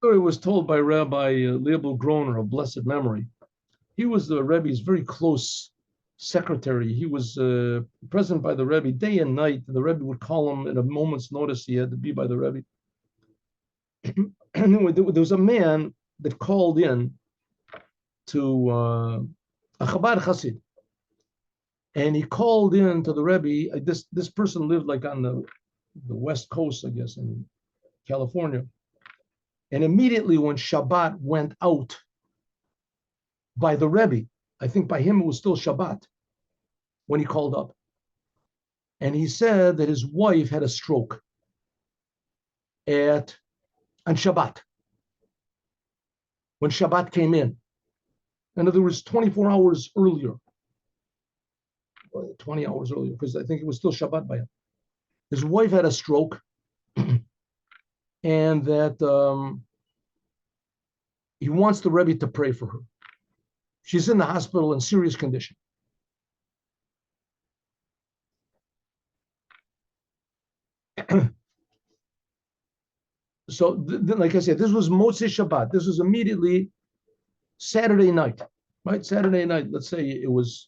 story was told by Rabbi Leopold Groner of blessed memory. He was the Rebbe's very close secretary. He was present by the Rebbe day and night. The Rebbe would call him at a moment's notice. He had to be by the Rebbe. Anyway, there was a man that called in to a Chabad Chassid, and he called in to the Rebbe. This person lived like on the West Coast, I guess, in California. And immediately when Shabbat went out by the Rebbe, I think by him it was still Shabbat when he called up. And he said that his wife had a stroke on Shabbat, when Shabbat came in. In other words, 24 hours earlier, 20 hours earlier, because I think it was still Shabbat by him. His wife had a stroke, and that he wants the Rebbe to pray for her. She's in the hospital in serious condition. So, like I said, this was Motzei Shabbat. This was immediately Saturday night, right? Saturday night, let's say it was,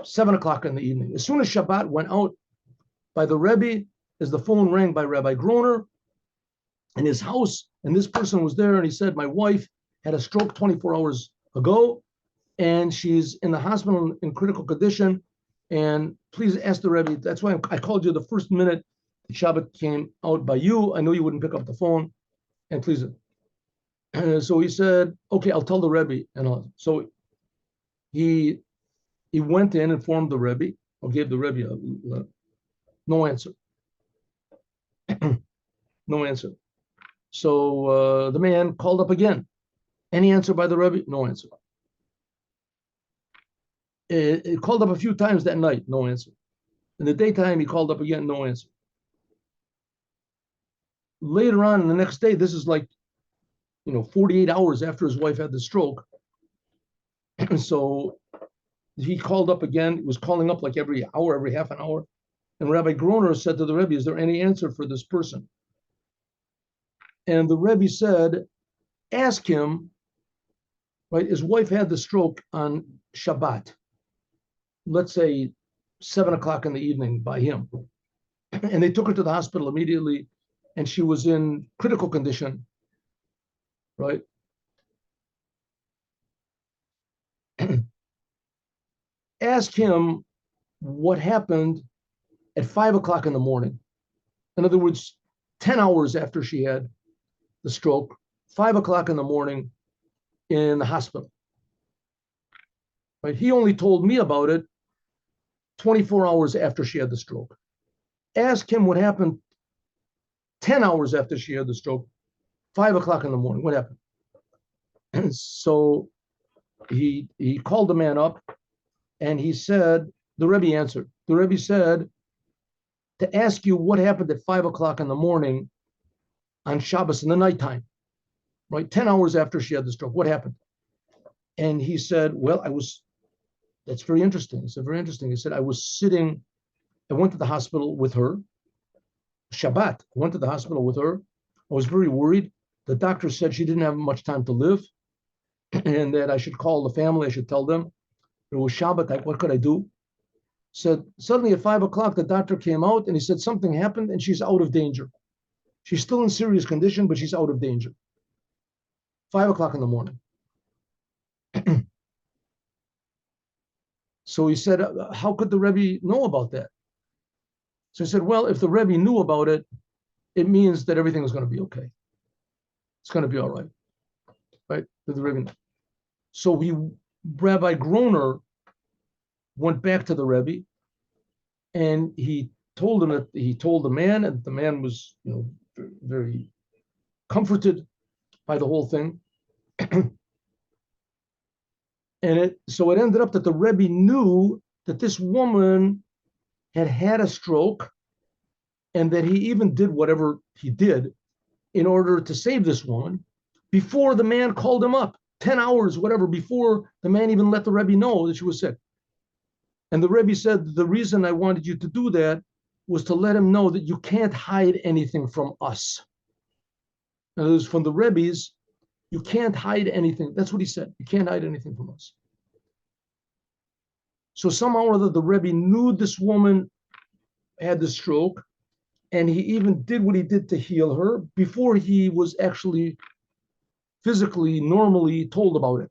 7 o'clock in the evening. As soon as Shabbat went out by the Rebbe, as the phone rang by Rabbi Groner in his house, and this person was there, and he said, my wife had a stroke 24 hours ago, and she's in the hospital in critical condition, and please ask the Rebbe. That's why I called you the first minute the Shabbat came out by you. I know you wouldn't pick up the phone, and please. So he said, okay, I'll tell the Rebbe. And so he went in, informed the Rebbe, or gave the Rebbe no answer. No answer. So the man called up again. Any answer by the Rebbe? No answer. It called up a few times that night, no answer. In the daytime, he called up again, no answer. Later on, the next day, this is like, 48 hours after his wife had the stroke. So he called up again. He was calling up like every hour, every half an hour. And Rabbi Groner said to the Rebbe, is there any answer for this person? And the Rebbe said, ask him, right? His wife had the stroke on Shabbat, let's say 7 o'clock in the evening by him. And they took her to the hospital immediately, and she was in critical condition, right? Ask him what happened at 5 o'clock in the morning. In other words, 10 hours after she had the stroke, 5 o'clock in the morning in the hospital. Right? He only told me about it 24 hours after she had the stroke. Ask him what happened 10 hours after she had the stroke, 5 o'clock in the morning. What happened? And so he called the man up, and he said, the Rebbe answered. The Rebbe said, to ask you what happened at 5 o'clock in the morning on Shabbos in the nighttime, right? 10 hours after she had the stroke. What happened? And he said, well, that's very interesting. He said, very interesting. He said, I went to the hospital with her. Shabbat, I went to the hospital with her. I was very worried. The doctor said she didn't have much time to live, and that I should call the family. I should tell them. It was Shabbat. What could I do? Said, suddenly at 5 o'clock, the doctor came out, and he said something happened, and she's out of danger. She's still in serious condition, but she's out of danger. 5 o'clock in the morning. So he said, how could the Rebbe know about that? So he said, well, if the Rebbe knew about it, it means that everything is going to be okay. It's going to be all right. Right? The Rebbe. So Rabbi Groner went back to the Rebbe, and he told the man, and the man was, very comforted by the whole thing. And so it ended up that the Rebbe knew that this woman had had a stroke, and that he even did whatever he did in order to save this woman before the man called him up, 10 hours, whatever, before the man even let the Rebbe know that she was sick. And the Rebbe said, the reason I wanted you to do that was to let him know that you can't hide anything from us. In other words, from the Rebbe's, you can't hide anything. That's what he said. You can't hide anything from us. So somehow or other, the Rebbe knew this woman had the stroke, and he even did what he did to heal her before he was actually physically, normally told about it.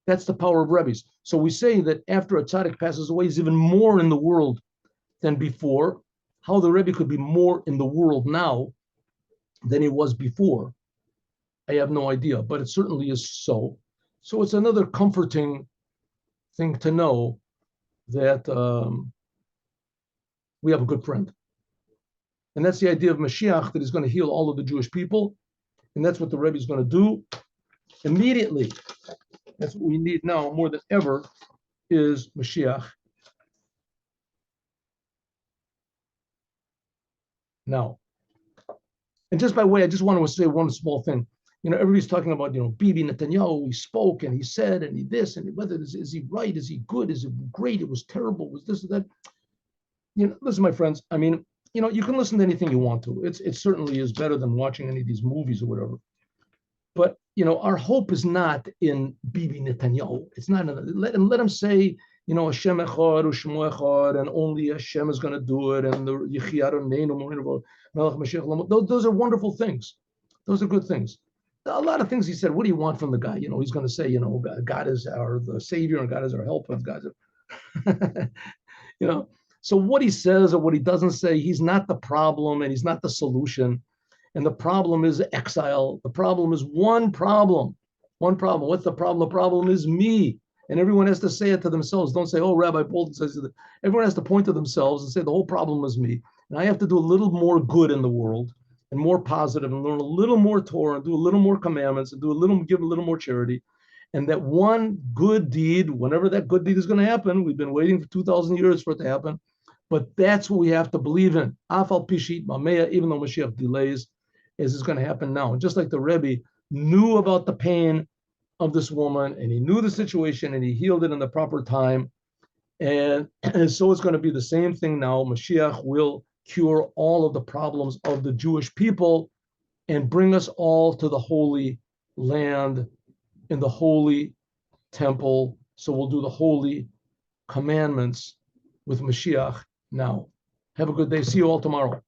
That's the power of Rebbe's. So we say that after a tzaddik passes away, he's even more in the world than before. How the Rebbe could be more in the world now than he was before, I have no idea, but it certainly is so. So it's another comforting thing to know that we have a good friend. And that's the idea of Mashiach, that he's going to heal all of the Jewish people. And that's what the Rebbe is going to do immediately. That's what we need now more than ever is Mashiach. Now, and just by the way, I just want to say one small thing. Everybody's talking about, Bibi Netanyahu, he spoke and he said, and he this, and whether is he right? Is he good? Is it great? It was terrible. Was this or that? Listen, my friends, I mean, you can listen to anything you want to. It certainly is better than watching any of these movies or whatever. But, our hope is not in Bibi Netanyahu. It's not, let him say, Hashem Echad, U'Shemo Echad, and only Hashem is going to do it, and the Yechiyat Neinu, Melech Mashiach. Those are wonderful things. Those are good things. A lot of things he said, what do you want from the guy? He's going to say, God is our the Savior, and God is our helper, and God is, So what he says or what he doesn't say, he's not the problem, and he's not the solution. And the problem is exile. The problem is one problem. One problem. What's the problem? The problem is me. And everyone has to say it to themselves. Don't say, oh, Rabbi Bolton says that. Everyone has to point to themselves and say, the whole problem is me. And I have to do a little more good in the world and more positive and learn a little more Torah and do a little more commandments and give a little more charity. And that one good deed, whenever that good deed is going to happen, we've been waiting for 2,000 years for it to happen. But that's what we have to believe in. Afal Pishit Mameya, even though Mashiach delays, is going to happen now. And just like the Rebbe knew about the pain of this woman, and he knew the situation, and he healed it in the proper time. And so it's going to be the same thing now. Mashiach will cure all of the problems of the Jewish people and bring us all to the Holy Land in the Holy Temple. So we'll do the Holy Commandments with Mashiach now. Have a good day. See you all tomorrow.